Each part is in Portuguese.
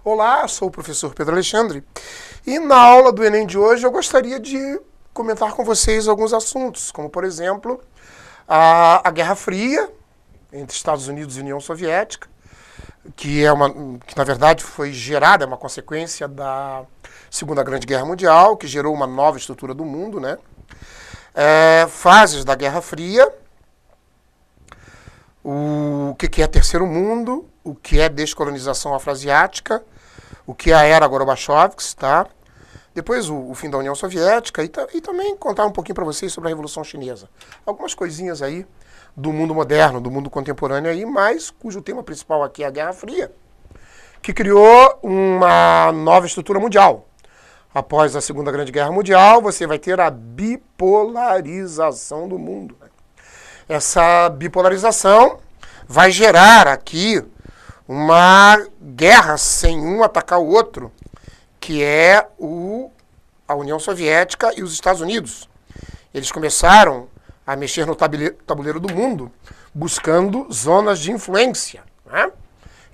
Olá, sou o professor Pedro Alexandre e na aula do Enem de hoje eu gostaria de comentar com vocês alguns assuntos, como por exemplo a Guerra Fria entre Estados Unidos e União Soviética, que na verdade foi gerada, é uma consequência da Segunda Grande Guerra Mundial, que gerou uma nova estrutura do mundo, né? Fases da Guerra Fria, o que é Terceiro Mundo, o que é descolonização afroasiática, o que é a era Gorbachev, tá? Depois o fim da União Soviética e também contar um pouquinho para vocês sobre a Revolução Chinesa. Algumas coisinhas aí do mundo moderno, do mundo contemporâneo aí, mas cujo tema principal aqui é a Guerra Fria, que criou uma nova estrutura mundial. Após a Segunda Grande Guerra Mundial, você vai ter a bipolarização do mundo. Essa bipolarização vai gerar aqui uma guerra sem um atacar o outro, que é a União Soviética e os Estados Unidos. Eles começaram a mexer no tabuleiro do mundo, buscando zonas de influência, né?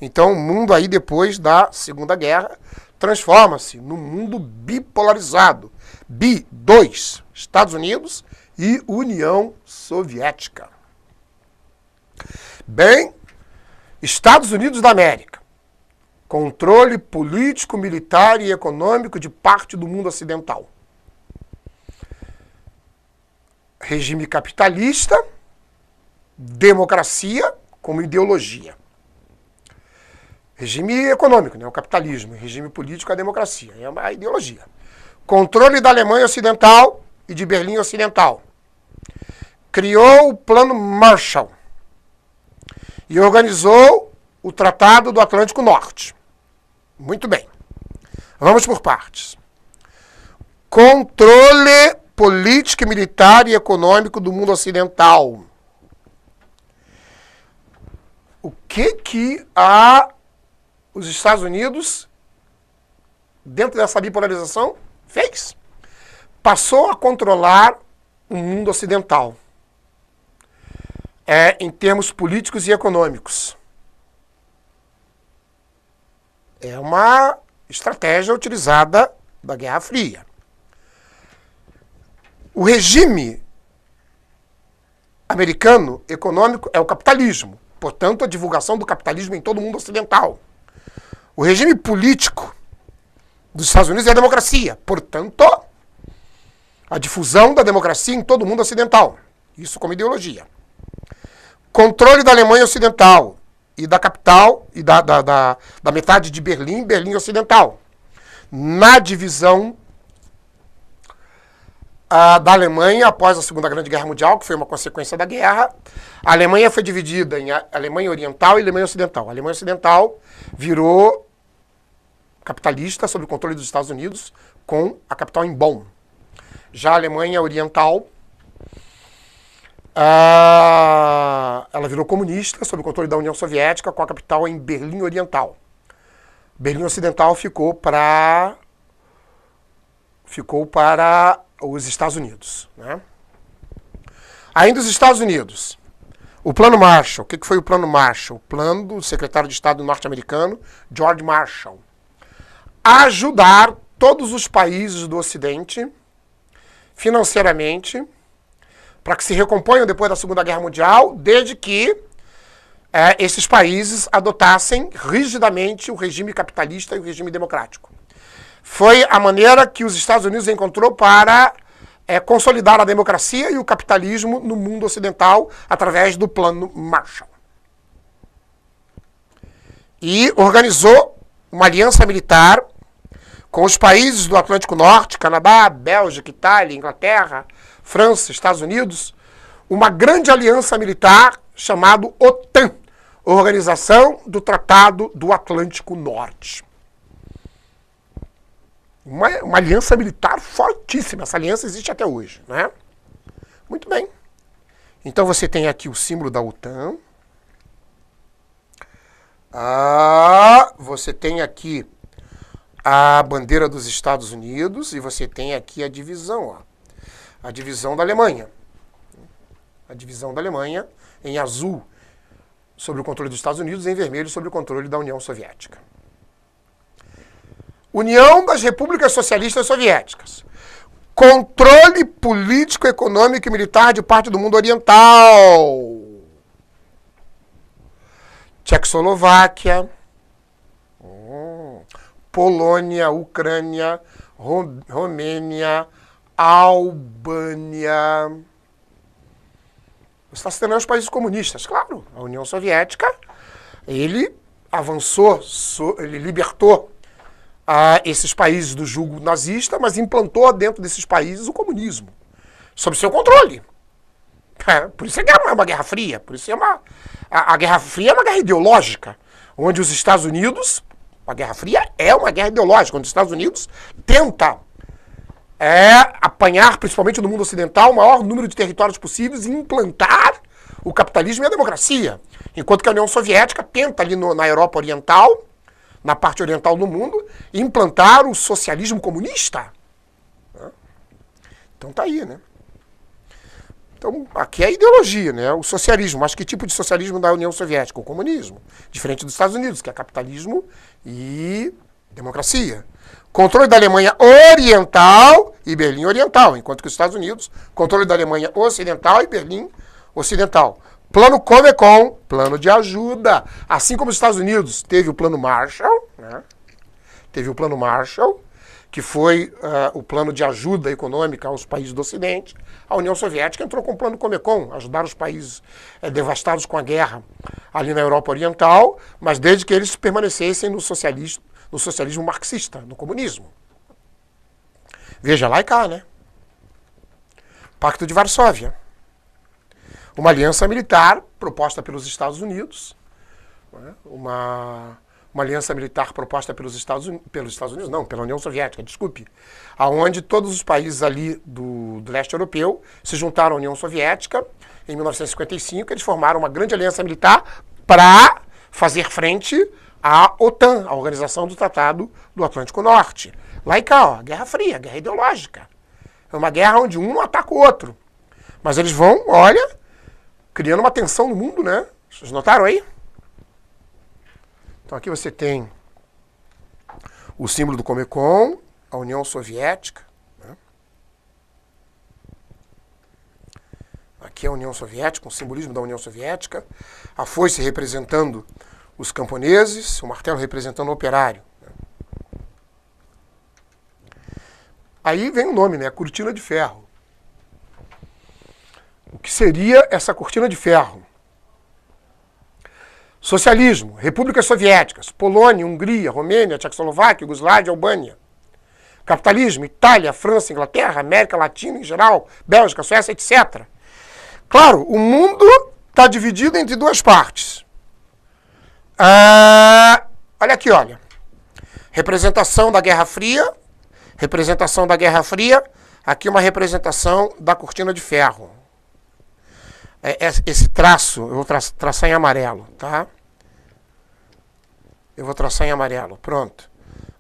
Então o mundo aí, depois da Segunda Guerra, transforma-se num mundo bipolarizado. Bi-2, Estados Unidos e União Soviética. Bem, Estados Unidos da América. Controle político, militar e econômico de parte do mundo ocidental. Regime capitalista, democracia como ideologia. Regime econômico, né, o capitalismo. Regime político, a democracia. É uma ideologia. Controle da Alemanha Ocidental e de Berlim Ocidental. Criou o Plano Marshall e organizou o Tratado do Atlântico Norte. Muito bem. Vamos por partes. Controle político, militar e econômico do mundo ocidental. O que os Estados Unidos, dentro dessa bipolarização, fez? Passou a controlar o mundo ocidental. Em termos políticos e econômicos. É uma estratégia utilizada da Guerra Fria. O regime americano econômico é o capitalismo. Portanto, a divulgação do capitalismo em todo o mundo ocidental. O regime político dos Estados Unidos é a democracia. Portanto, a difusão da democracia em todo o mundo ocidental. Isso como ideologia. Controle da Alemanha Ocidental e da capital e da metade de Berlim, Berlim Ocidental. Na divisão da Alemanha após a Segunda Grande Guerra Mundial, que foi uma consequência da guerra, a Alemanha foi dividida em Alemanha Oriental e Alemanha Ocidental. A Alemanha Ocidental virou capitalista sob o controle dos Estados Unidos, com a capital em Bonn. Já a Alemanha Oriental, ela virou comunista sob o controle da União Soviética, com a capital em Berlim Oriental. Berlim Ocidental ficou para os Estados Unidos, né? Ainda os Estados Unidos. O Plano Marshall. O que foi o Plano Marshall? O plano do secretário de Estado norte-americano, George Marshall. Ajudar todos os países do Ocidente, financeiramente, para que se recomponham depois da Segunda Guerra Mundial, desde que esses países adotassem rigidamente o regime capitalista e o regime democrático. Foi a maneira que os Estados Unidos encontrou para consolidar a democracia e o capitalismo no mundo ocidental através do Plano Marshall. E organizou uma aliança militar com os países do Atlântico Norte, Canadá, Bélgica, Itália, Inglaterra, França, Estados Unidos, uma grande aliança militar chamada OTAN, Organização do Tratado do Atlântico Norte. Uma aliança militar fortíssima. Essa aliança existe até hoje, né? Muito bem. Então você tem aqui o símbolo da OTAN. Você tem aqui a bandeira dos Estados Unidos e você tem aqui a divisão, ó. A divisão da Alemanha. A divisão da Alemanha em azul sobre o controle dos Estados Unidos e em vermelho sobre o controle da União Soviética. União das Repúblicas Socialistas Soviéticas. Controle político, econômico e militar de parte do mundo oriental. Tchecoslováquia, Polônia, Ucrânia, Romênia, Albânia. Você está citando os países comunistas, claro. A União Soviética, ele avançou, ele libertou esses países do jugo nazista, mas implantou dentro desses países o comunismo, sob seu controle. Por isso é uma guerra fria, por isso a Guerra Fria é uma guerra ideológica, onde os Estados Unidos, a Guerra Fria é uma guerra ideológica, onde os Estados Unidos tenta apanhar, principalmente no mundo ocidental, o maior número de territórios possíveis e implantar o capitalismo e a democracia. Enquanto que a União Soviética tenta ali na Europa Oriental, na parte oriental do mundo, implantar o socialismo comunista. Então tá aí, né? Então, aqui é a ideologia, né? O socialismo. Mas que tipo de socialismo da União Soviética? O comunismo. Diferente dos Estados Unidos, que é capitalismo e democracia. Controle da Alemanha Oriental e Berlim Oriental. Enquanto que os Estados Unidos, controle da Alemanha Ocidental e Berlim Ocidental. Plano Comecon, plano de ajuda. Assim como os Estados Unidos teve o plano Marshall, né? Teve o plano Marshall, que foi o plano de ajuda econômica aos países do Ocidente. A União Soviética entrou com o plano Comecon, ajudar os países devastados com a guerra ali na Europa Oriental, mas desde que eles permanecessem no socialismo marxista, no comunismo. Veja lá e cá, né? Pacto de Varsóvia. Uma aliança militar proposta pelos Estados Unidos, né? Uma aliança militar proposta pelos Estados Unidos, não, pela União Soviética, desculpe, aonde todos os países ali do leste europeu se juntaram à União Soviética. Em 1955, eles formaram uma grande aliança militar para fazer frente à OTAN, a Organização do Tratado do Atlântico Norte. Lá e cá, ó, Guerra Fria, guerra ideológica. É uma guerra onde um ataca o outro. Mas eles vão, olha, criando uma tensão no mundo, né? Vocês notaram aí? Então aqui você tem o símbolo do Comecon, a União Soviética. Né? Aqui é a União Soviética, o simbolismo da União Soviética. A foice representando os camponeses, o martelo representando o operário. Né? Aí vem o nome, né? Cortina de ferro. O que seria essa cortina de ferro? Socialismo, repúblicas soviéticas, Polônia, Hungria, Romênia, Tchecoslováquia, Iugoslávia, Albânia. Capitalismo, Itália, França, Inglaterra, América Latina em geral, Bélgica, Suécia, etc. Claro, o mundo está dividido entre duas partes. Olha aqui, olha. Representação da Guerra Fria. Representação da Guerra Fria. Aqui uma representação da cortina de ferro. Esse traço, eu vou traçar em amarelo, tá? Eu vou traçar em amarelo, pronto.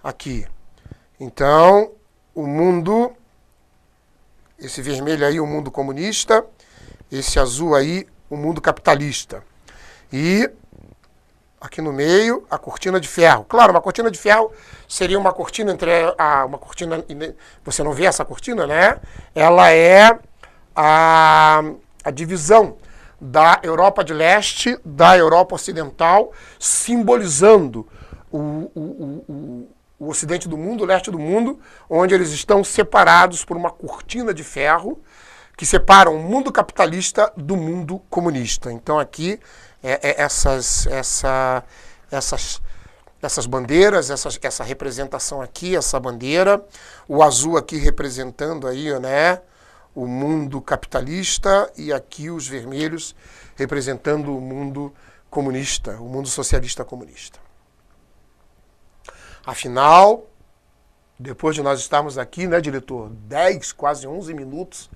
Aqui. Então, o mundo, esse vermelho aí, o mundo comunista, esse azul aí, o mundo capitalista. E aqui no meio, a cortina de ferro. Claro, uma cortina de ferro seria uma cortina entre uma cortina, você não vê essa cortina, né? Ela é a divisão da Europa de Leste, da Europa Ocidental, simbolizando o Ocidente do mundo, o Leste do mundo, onde eles estão separados por uma cortina de ferro que separa o mundo capitalista do mundo comunista. Então aqui essas bandeiras, essa representação aqui, essa bandeira, o azul aqui representando aí, né, o mundo capitalista, e aqui os vermelhos representando o mundo comunista, o mundo socialista comunista. Afinal, depois de nós estarmos aqui, né, diretor, 10, quase 11 minutos,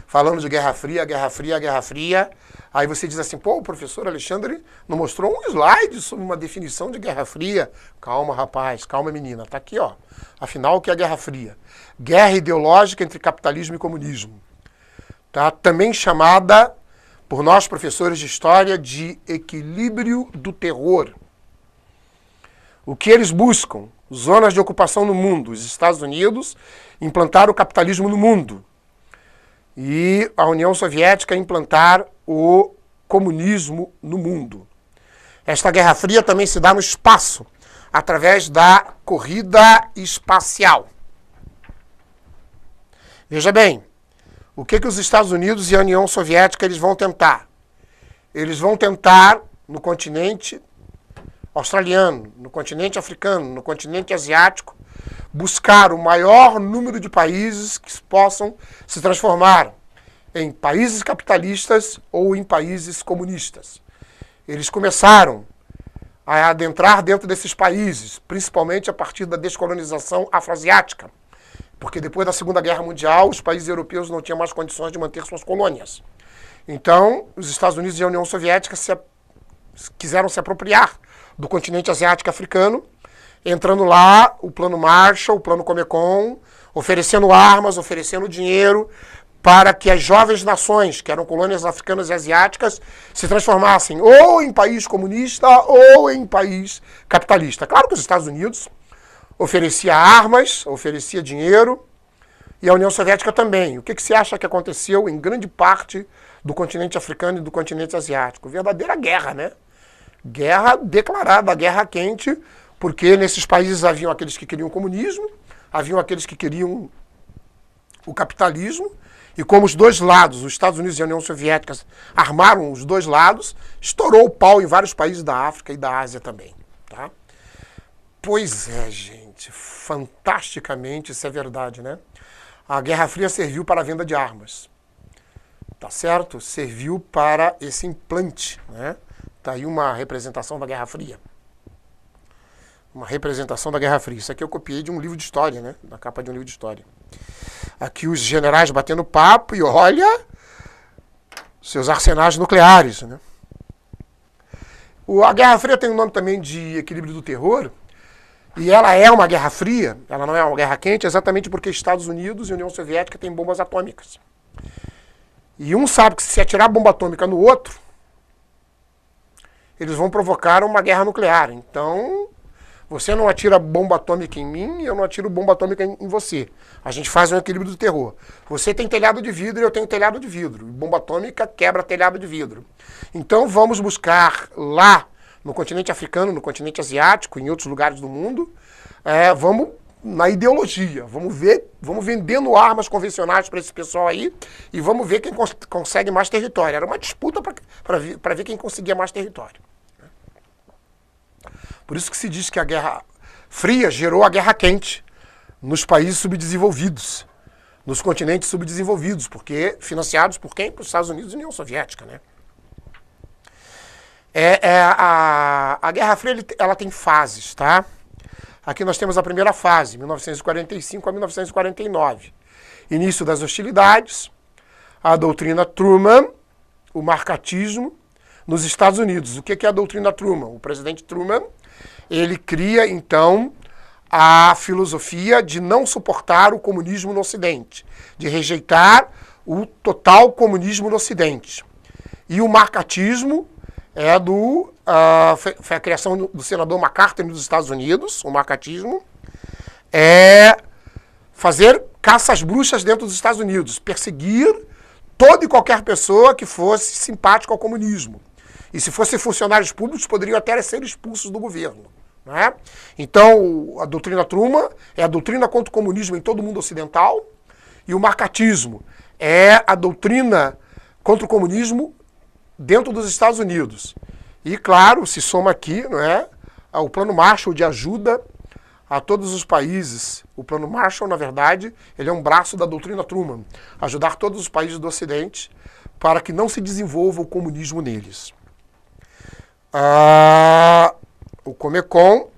falando de Guerra Fria, Guerra Fria, Guerra Fria, aí você diz assim, pô, o professor Alexandre não mostrou um slide sobre uma definição de Guerra Fria. Calma, rapaz, calma, menina, tá aqui, ó. Afinal, o que é a Guerra Fria? Guerra ideológica entre capitalismo e comunismo. Tá? Também chamada, por nós professores de história, de equilíbrio do terror. O que eles buscam? Zonas de ocupação no mundo. Os Estados Unidos implantaram o capitalismo no mundo. E a União Soviética implantar o comunismo no mundo. Esta Guerra Fria também se dá no espaço, através da corrida espacial. Veja bem, o que os Estados Unidos e a União Soviética eles vão tentar? Eles vão tentar, no continente australiano, no continente africano, no continente asiático, buscar o maior número de países que possam se transformar em países capitalistas ou em países comunistas. Eles começaram a adentrar dentro desses países, principalmente a partir da descolonização afroasiática, porque depois da Segunda Guerra Mundial, os países europeus não tinham mais condições de manter suas colônias. Então, os Estados Unidos e a União Soviética quiseram se apropriar do continente asiático e africano, entrando lá o Plano Marshall, o Plano Comecon, oferecendo armas, oferecendo dinheiro para que as jovens nações, que eram colônias africanas e asiáticas, se transformassem ou em país comunista ou em país capitalista. Claro que os Estados Unidos oferecia armas, oferecia dinheiro, e a União Soviética também. O que você acha que aconteceu em grande parte do continente africano e do continente asiático? Verdadeira guerra, né? Guerra declarada, guerra quente, porque nesses países haviam aqueles que queriam o comunismo, haviam aqueles que queriam o capitalismo, e como os dois lados, os Estados Unidos e a União Soviética, armaram os dois lados, estourou o pau em vários países da África e da Ásia também. Tá? Pois é, gente, fantasticamente isso é verdade, né? A Guerra Fria serviu para a venda de armas, tá certo? Serviu para esse implante, né? Tá aí uma representação da Guerra Fria. Uma representação da Guerra Fria. Isso aqui eu copiei de um livro de história, né? Da capa de um livro de história. Aqui os generais batendo papo e olha seus arsenais nucleares, né? A Guerra Fria tem o nome também de equilíbrio do terror, e ela é uma Guerra Fria, ela não é uma guerra quente, exatamente porque Estados Unidos e União Soviética têm bombas atômicas. E um sabe que se atirar bomba atômica no outro, eles vão provocar uma guerra nuclear. Então, você não atira bomba atômica em mim e eu não atiro bomba atômica em você. A gente faz um equilíbrio do terror. Você tem telhado de vidro e eu tenho telhado de vidro. E bomba atômica quebra telhado de vidro. Então vamos buscar lá no continente africano, no continente asiático, em outros lugares do mundo, vamos na ideologia. Vamos vendendo armas convencionais para esse pessoal aí e vamos ver quem consegue mais território. Era uma disputa para ver quem conseguia mais território. Por isso que se diz que a Guerra Fria gerou a Guerra Quente nos países subdesenvolvidos, nos continentes subdesenvolvidos, porque financiados por quem? Por Estados Unidos e União Soviética, né? A Guerra Fria ela tem fases, tá? Aqui nós temos a primeira fase, 1945 a 1949. Início das hostilidades, a doutrina Truman, o marcatismo nos Estados Unidos. O que é a doutrina Truman? O presidente Truman, ele cria, então, a filosofia de não suportar o comunismo no Ocidente, de rejeitar o total comunismo no Ocidente. E o marcatismo foi a criação do senador McCarthy nos Estados Unidos. O marcatismo é fazer caça às bruxas dentro dos Estados Unidos, perseguir toda e qualquer pessoa que fosse simpática ao comunismo. E se fossem funcionários públicos, poderiam até ser expulsos do governo. Né? Então, a doutrina Truman é a doutrina contra o comunismo em todo o mundo ocidental, e o marcatismo é a doutrina contra o comunismo dentro dos Estados Unidos. E, claro, se soma aqui, não é, o Plano Marshall de ajuda a todos os países. O Plano Marshall, na verdade, ele é um braço da doutrina Truman, ajudar todos os países do Ocidente para que não se desenvolva o comunismo neles. O Comecon,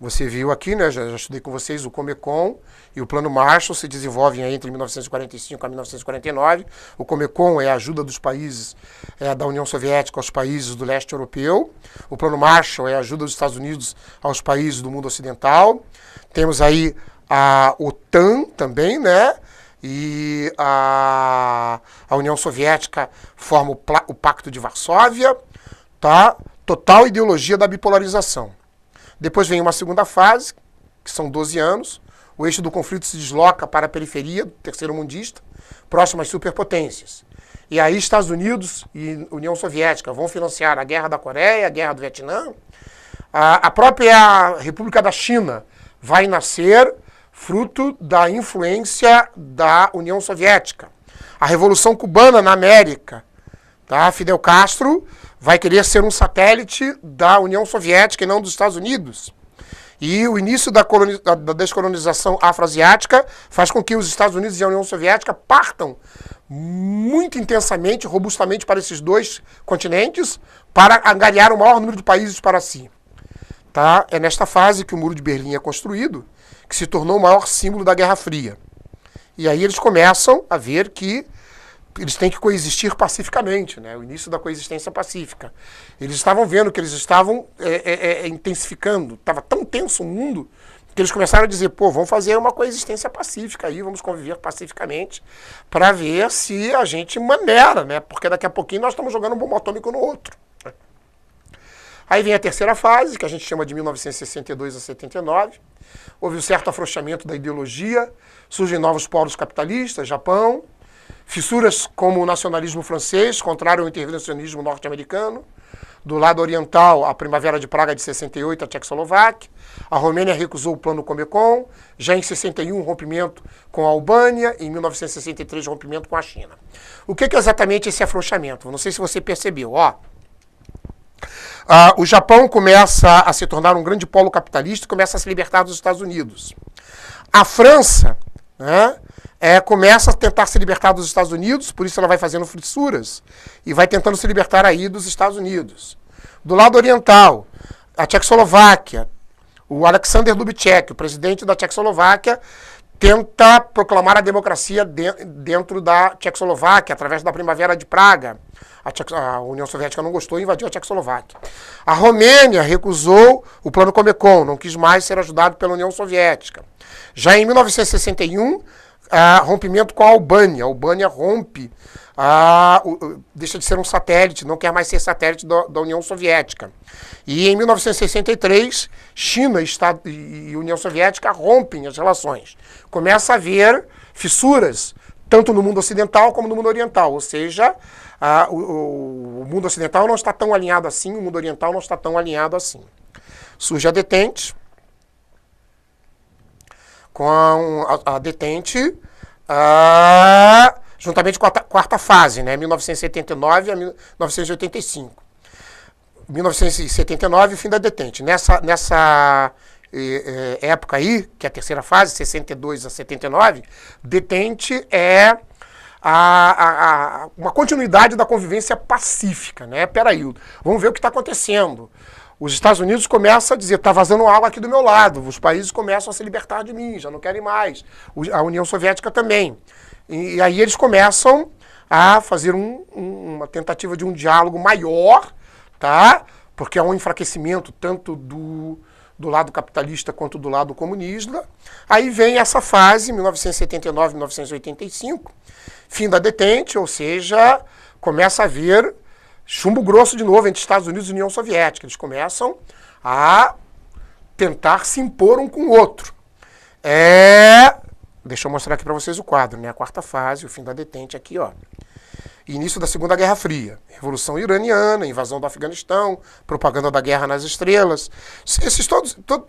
você viu aqui, né? Já estudei com vocês o Comecon e o Plano Marshall se desenvolvem aí entre 1945 a 1949. O Comecon é a ajuda dos países da União Soviética aos países do leste europeu. O Plano Marshall é a ajuda dos Estados Unidos aos países do mundo ocidental. Temos aí a OTAN também, né? E a União Soviética forma o Pacto de Varsóvia, tá? Total ideologia da bipolarização. Depois vem uma segunda fase, que são 12 anos. O eixo do conflito se desloca para a periferia do terceiro mundista, próximo às superpotências. E aí Estados Unidos e União Soviética vão financiar a Guerra da Coreia, a Guerra do Vietnã. A própria República da China vai nascer fruto da influência da União Soviética. A Revolução Cubana na América, tá? Fidel Castro vai querer ser um satélite da União Soviética e não dos Estados Unidos. E o início da descolonização afroasiática faz com que os Estados Unidos e a União Soviética partam muito intensamente, robustamente para esses dois continentes, para angariar o maior número de países para si. Tá? É nesta fase que o Muro de Berlim é construído, que se tornou o maior símbolo da Guerra Fria. E aí eles começam a ver que eles têm que coexistir pacificamente, né? O início da coexistência pacífica. Eles estavam vendo que eles estavam intensificando, estava tão tenso o mundo, que eles começaram a dizer, pô, vamos fazer uma coexistência pacífica aí, vamos conviver pacificamente, para ver se a gente maneira, né? Porque daqui a pouquinho nós estamos jogando um bombo atômico no outro. Aí vem a terceira fase, que a gente chama de 1962 a 79. Houve um certo afrouxamento da ideologia, surgem novos polos capitalistas, Japão, fissuras como o nacionalismo francês, contrário ao intervencionismo norte-americano. Do lado oriental, a Primavera de Praga de 68, a Tchecoslováquia. A Romênia recusou o plano Comecon. Já em 61, rompimento com a Albânia. Em 1963, rompimento com a China. O que é exatamente esse afrouxamento? Não sei se você percebeu. O Japão começa a se tornar um grande polo capitalista e começa a se libertar dos Estados Unidos. A França, né, começa a tentar se libertar dos Estados Unidos, por isso ela vai fazendo fissuras e vai tentando se libertar aí dos Estados Unidos. Do lado oriental, a Tchecoslováquia, o Alexander Dubček, o presidente da Tchecoslováquia, tenta proclamar a democracia dentro da Tchecoslováquia, através da Primavera de Praga. A União Soviética não gostou e invadiu a Tchecoslováquia. A Romênia recusou o plano Comecon, não quis mais ser ajudado pela União Soviética. Já em 1961, rompimento com a Albânia. A Albânia rompe, deixa de ser um satélite, não quer mais ser satélite da União Soviética. E em 1963, China e União Soviética rompem as relações. Começa a haver fissuras, tanto no mundo ocidental como no mundo oriental. Ou seja, o mundo ocidental não está tão alinhado assim, o mundo oriental não está tão alinhado assim. Surge a Detente, com a Detente, juntamente com a quarta fase, né, 1979 a 1985. 1979, o fim da Detente. Nessa época aí, que é a terceira fase, 62 a 79, Detente é uma continuidade da convivência pacífica, né? Peraí, vamos ver o que está acontecendo. Os Estados Unidos começam a dizer, está vazando água aqui do meu lado, os países começam a se libertar de mim, já não querem mais. A União Soviética também. E aí eles começam a fazer uma tentativa de um diálogo maior, tá? Porque há um enfraquecimento tanto do lado capitalista quanto do lado comunista. Aí vem essa fase, 1979, 1985, fim da Detente, ou seja, começa a haver chumbo grosso de novo entre Estados Unidos e União Soviética. Eles começam a tentar se impor um com o outro. Deixa eu mostrar aqui para vocês o quadro, né? A quarta fase, o fim da Detente aqui, ó. Início da Segunda Guerra Fria, Revolução Iraniana, invasão do Afeganistão, propaganda da guerra nas estrelas,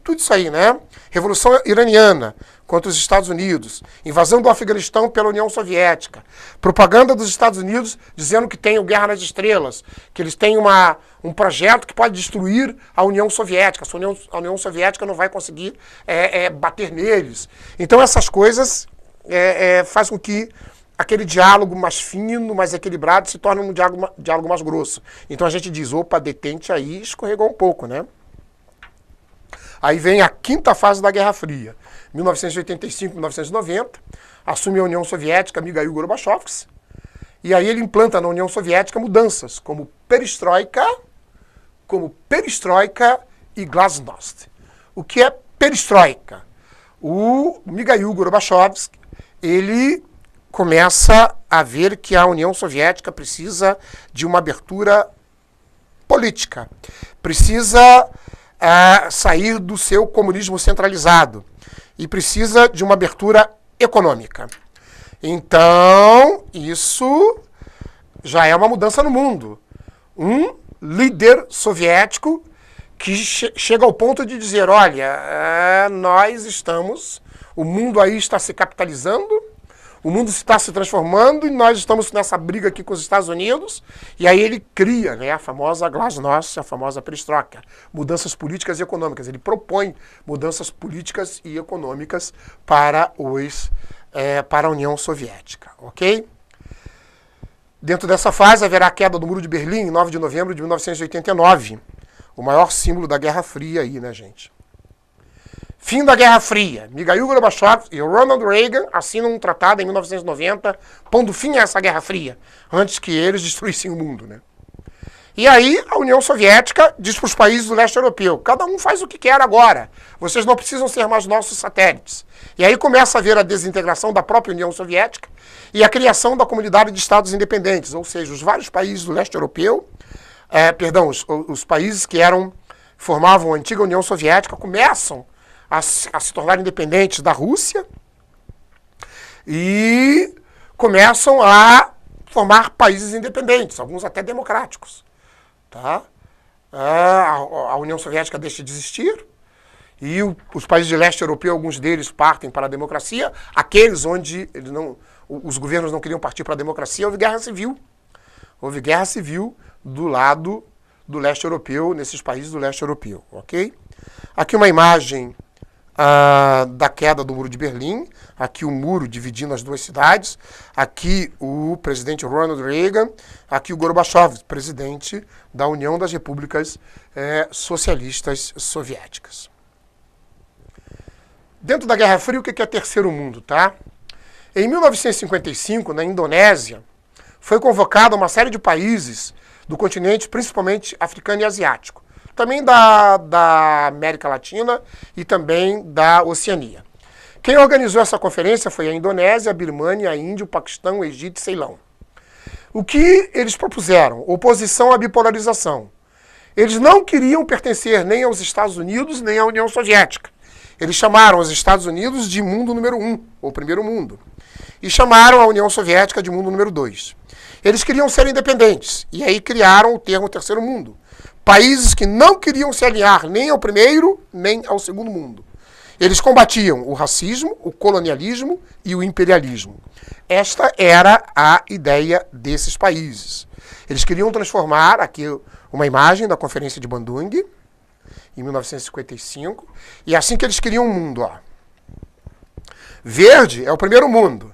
tudo isso aí, né? Revolução Iraniana contra os Estados Unidos, invasão do Afeganistão pela União Soviética, propaganda dos Estados Unidos dizendo que tem o Guerra nas Estrelas, que eles têm um projeto que pode destruir a União Soviética, a União Soviética não vai conseguir bater neles. Então essas coisas fazem com que aquele diálogo mais fino, mais equilibrado, se torna um diálogo mais grosso. Então a gente diz, opa, Detente aí escorregou um pouco, né? Aí vem a quinta fase da Guerra Fria, 1985, 1990, assume a União Soviética, Mikhail Gorbachev, e aí ele implanta na União Soviética mudanças, como perestroika e glasnost. O que é perestroika? O Mikhail Gorbachev, ele começa a ver que a União Soviética precisa de uma abertura política, precisa sair do seu comunismo centralizado e precisa de uma abertura econômica. Então, isso já é uma mudança no mundo. Um líder soviético que chega ao ponto de dizer, olha, o mundo aí está se capitalizando, o mundo está se transformando e nós estamos nessa briga aqui com os Estados Unidos. E aí ele cria, né, a famosa glasnost, a famosa perestroika, mudanças políticas e econômicas. Ele propõe mudanças políticas e econômicas para a União Soviética, ok? Dentro dessa fase haverá a queda do Muro de Berlim em 9 de novembro de 1989, o maior símbolo da Guerra Fria aí, né, gente? Fim da Guerra Fria. Mikhail Gorbachev e Ronald Reagan assinam um tratado em 1990, pondo fim a essa Guerra Fria, antes que eles destruíssem o mundo, né? E aí a União Soviética diz para os países do leste europeu, cada um faz o que quer agora, vocês não precisam ser mais nossos satélites. E aí começa a haver a desintegração da própria União Soviética e a criação da Comunidade de Estados Independentes, ou seja, os vários países do leste europeu, os países que formavam a antiga União Soviética começam a se tornar independentes da Rússia e começam a formar países independentes, alguns até democráticos. Tá? A União Soviética deixa de existir e os países de leste europeu, alguns deles partem para a democracia, aqueles onde os governos não queriam partir para a democracia, houve guerra civil. Houve guerra civil do lado do leste europeu, nesses países do leste europeu, ok? Aqui uma imagem da queda do Muro de Berlim, aqui o muro dividindo as duas cidades, aqui o presidente Ronald Reagan, aqui o Gorbachev, presidente da União das Repúblicas Socialistas Soviéticas. Dentro da Guerra Fria, o que é terceiro mundo, tá? Em 1955, na Indonésia, foi convocada uma série de países do continente, principalmente africano e asiático, também da América Latina e também da Oceania. Quem organizou essa conferência foi a Indonésia, a Birmânia, a Índia, o Paquistão, o Egito e Ceilão. O que eles propuseram? Oposição à bipolarização. Eles não queriam pertencer nem aos Estados Unidos, nem à União Soviética. Eles chamaram os Estados Unidos de mundo número 1, ou primeiro mundo, e chamaram a União Soviética de mundo número 2. Eles queriam ser independentes, e aí criaram o termo terceiro mundo. Países que não queriam se aliar nem ao primeiro, nem ao segundo mundo. Eles combatiam o racismo, o colonialismo e o imperialismo. Esta era a ideia desses países. Eles queriam transformar, aqui uma imagem da Conferência de Bandung, em 1955, e assim que eles queriam um mundo, ó. Verde é o primeiro mundo,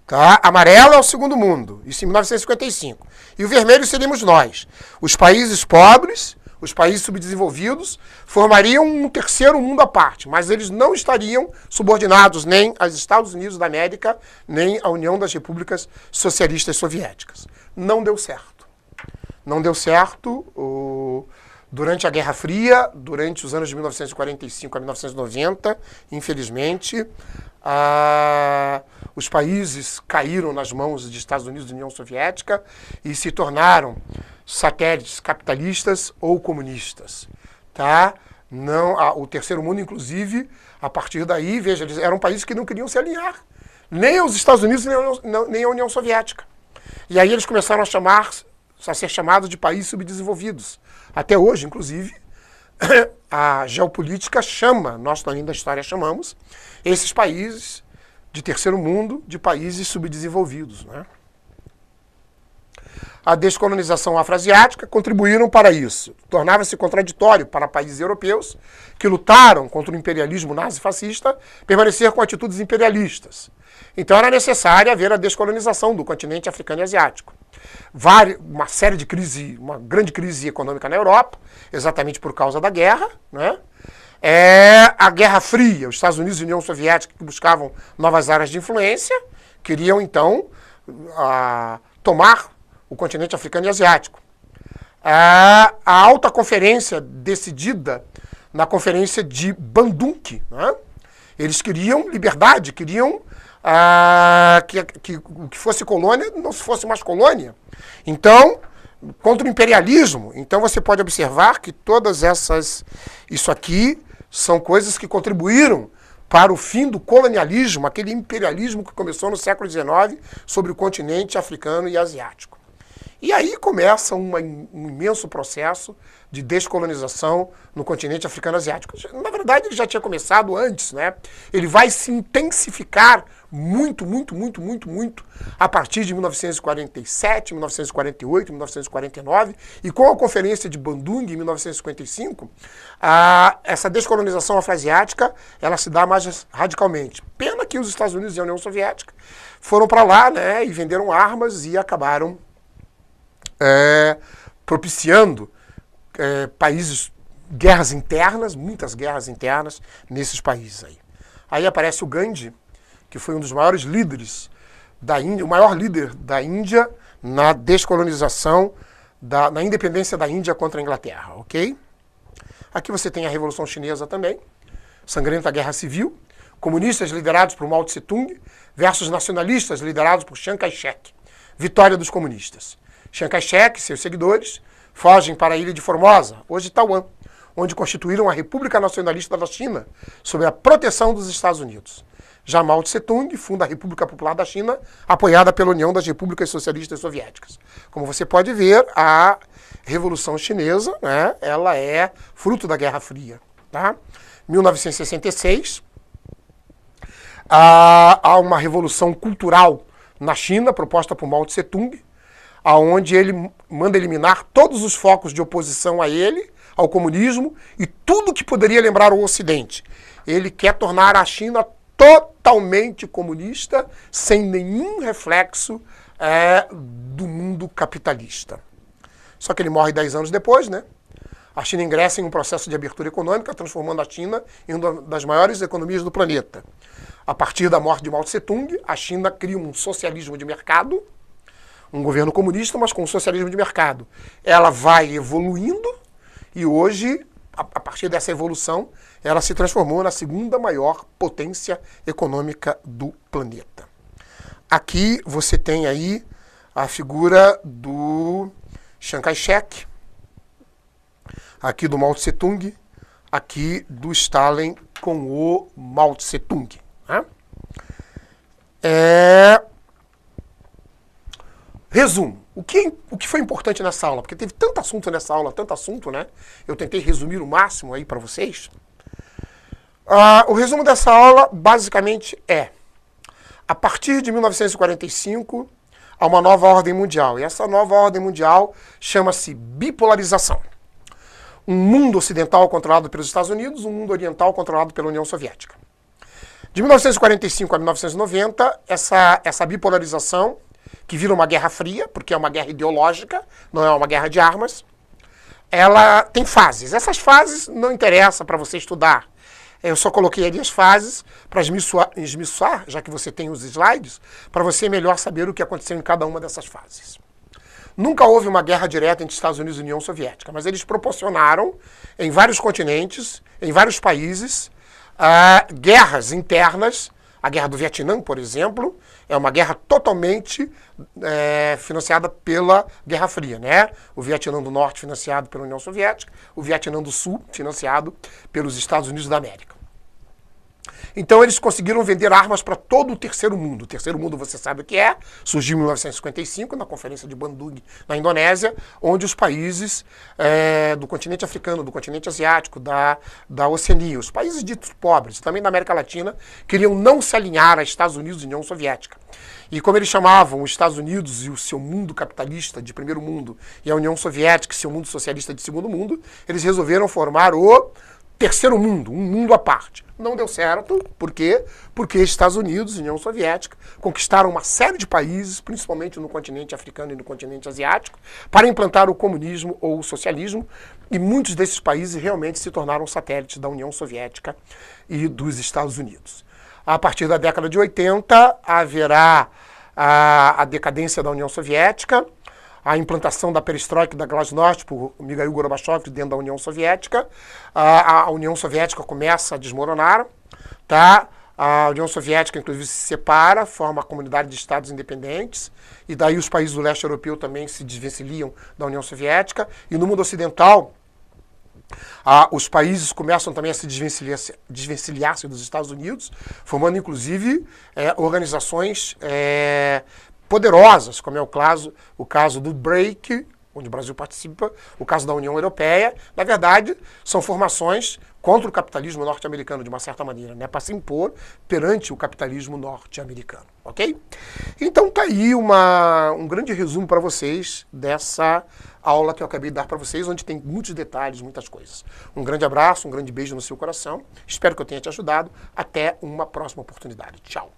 tá? Amarelo é o segundo mundo, isso em 1955. E o vermelho seríamos nós. Os países pobres, os países subdesenvolvidos, formariam um terceiro mundo à parte, mas eles não estariam subordinados nem aos Estados Unidos da América, nem à União das Repúblicas Socialistas Soviéticas. Não deu certo. Não deu certo. Durante a Guerra Fria, durante os anos de 1945 a 1990, infelizmente, os países caíram nas mãos dos Estados Unidos e União Soviética e se tornaram satélites capitalistas ou comunistas. Tá? Não, o terceiro mundo, inclusive, a partir daí, veja, eles eram países que não queriam se alinhar, nem aos Estados Unidos, nem à União Soviética. E aí eles começaram a ser chamados de países subdesenvolvidos. Até hoje, inclusive, a geopolítica chama, nós também da história chamamos, esses países de terceiro mundo de países subdesenvolvidos, né? A descolonização afroasiática contribuíram para isso. Tornava-se contraditório para países europeus que lutaram contra o imperialismo nazifascista permanecer com atitudes imperialistas. Então era necessário haver a descolonização do continente africano e asiático. Uma série de crises, uma grande crise econômica na Europa, exatamente por causa da guerra, né? A Guerra Fria, os Estados Unidos e a União Soviética que buscavam novas áreas de influência, queriam então tomar o continente africano e asiático. A alta conferência decidida na conferência de Bandung, né? Eles queriam liberdade, queriam que o que fosse colônia não fosse mais colônia. Então, contra o imperialismo. Então você pode observar que isso aqui são coisas que contribuíram para o fim do colonialismo, aquele imperialismo que começou no século XIX sobre o continente africano e asiático. E aí começa um imenso processo de descolonização no continente africano e asiático. Na verdade, ele já tinha começado antes, né? Ele vai se intensificar muito a partir de 1947, 1948, 1949, e com a Conferência de Bandung, em 1955, essa descolonização afroasiática ela se dá mais radicalmente. Pena que os Estados Unidos e a União Soviética foram para lá, né, e venderam armas e acabaram propiciando guerras internas, muitas guerras internas nesses países aí. Aí aparece o Gandhi, que foi um dos maiores líderes da Índia, o maior líder da Índia na descolonização, na independência da Índia contra a Inglaterra, ok? Aqui você tem a Revolução Chinesa também, sangrenta guerra civil, comunistas liderados por Mao Tse-tung versus nacionalistas liderados por Chiang Kai-shek. Vitória dos comunistas. Chiang Kai-shek e seus seguidores fogem para a ilha de Formosa, hoje Taiwan, onde constituíram a República Nacionalista da China, sob a proteção dos Estados Unidos. Já Mao Tse-tung funda a República Popular da China, apoiada pela União das Repúblicas Socialistas Soviéticas. Como você pode ver, a Revolução Chinesa, né, ela é fruto da Guerra Fria. Tá? 1966, há uma revolução cultural na China, proposta por Mao Tse-tung, aonde ele manda eliminar todos os focos de oposição a ele, ao comunismo, e tudo que poderia lembrar o Ocidente. Ele quer tornar a China totalmente comunista, sem nenhum reflexo do mundo capitalista. Só que ele morre 10 anos depois, né? A China ingressa em um processo de abertura econômica, transformando a China em uma das maiores economias do planeta. A partir da morte de Mao Tse-tung, a China cria um socialismo de mercado, um governo comunista, mas com um socialismo de mercado. Ela vai evoluindo e hoje, a partir dessa evolução, ela se transformou na segunda maior potência econômica do planeta. Aqui você tem aí a figura do Chiang Kai-shek, aqui do Mao Tse-tung, aqui do Stalin com o Mao Tse-tung. Né? Resumo. O que foi importante nessa aula? Porque teve tanto assunto nessa aula, tanto assunto, né? Eu tentei resumir o máximo aí para vocês. O resumo dessa aula, basicamente, a partir de 1945, há uma nova ordem mundial. E essa nova ordem mundial chama-se bipolarização. Um mundo ocidental controlado pelos Estados Unidos, um mundo oriental controlado pela União Soviética. De 1945 a 1990, essa bipolarização, que vira uma guerra fria, porque é uma guerra ideológica, não é uma guerra de armas, ela tem fases. Essas fases não interessam para você estudar. Eu só coloquei ali as fases para esmiuçar, já que você tem os slides, para você melhor saber o que aconteceu em cada uma dessas fases. Nunca houve uma guerra direta entre Estados Unidos e União Soviética, mas eles proporcionaram, em vários continentes, em vários países, guerras internas. A Guerra do Vietnã, por exemplo, é uma guerra totalmente financiada pela Guerra Fria, né? O Vietnã do Norte financiado pela União Soviética, o Vietnã do Sul financiado pelos Estados Unidos da América. Então eles conseguiram vender armas para todo o terceiro mundo. O terceiro mundo, você sabe o que é, surgiu em 1955, na Conferência de Bandung, na Indonésia, onde os países do continente africano, do continente asiático, da Oceania, os países ditos pobres, também da América Latina, queriam não se alinhar a Estados Unidos e União Soviética. E como eles chamavam os Estados Unidos e o seu mundo capitalista de primeiro mundo e a União Soviética e seu mundo socialista de segundo mundo, eles resolveram formar o terceiro mundo, um mundo à parte. Não deu certo, por quê? Porque Estados Unidos e União Soviética conquistaram uma série de países, principalmente no continente africano e no continente asiático, para implantar o comunismo ou o socialismo, e muitos desses países realmente se tornaram satélites da União Soviética e dos Estados Unidos. A partir da década de 80, haverá a decadência da União Soviética, a implantação da perestroika e da glasnost por Mikhail Gorbachev dentro da União Soviética. A União Soviética começa a desmoronar, tá? A União Soviética, inclusive, se separa, forma a comunidade de estados independentes, e daí os países do leste europeu também se desvencilham da União Soviética. E no mundo ocidental, os países começam também a se desvencilhar-se dos Estados Unidos, formando, inclusive, organizações poderosas, como é o caso do BRIC, onde o Brasil participa, o caso da União Europeia. Na verdade, são formações contra o capitalismo norte-americano, de uma certa maneira, né, para se impor perante o capitalismo norte-americano, ok? Então tá aí um grande resumo para vocês dessa aula que eu acabei de dar para vocês, onde tem muitos detalhes, muitas coisas. Um grande abraço, um grande beijo no seu coração. Espero que eu tenha te ajudado. Até uma próxima oportunidade. Tchau.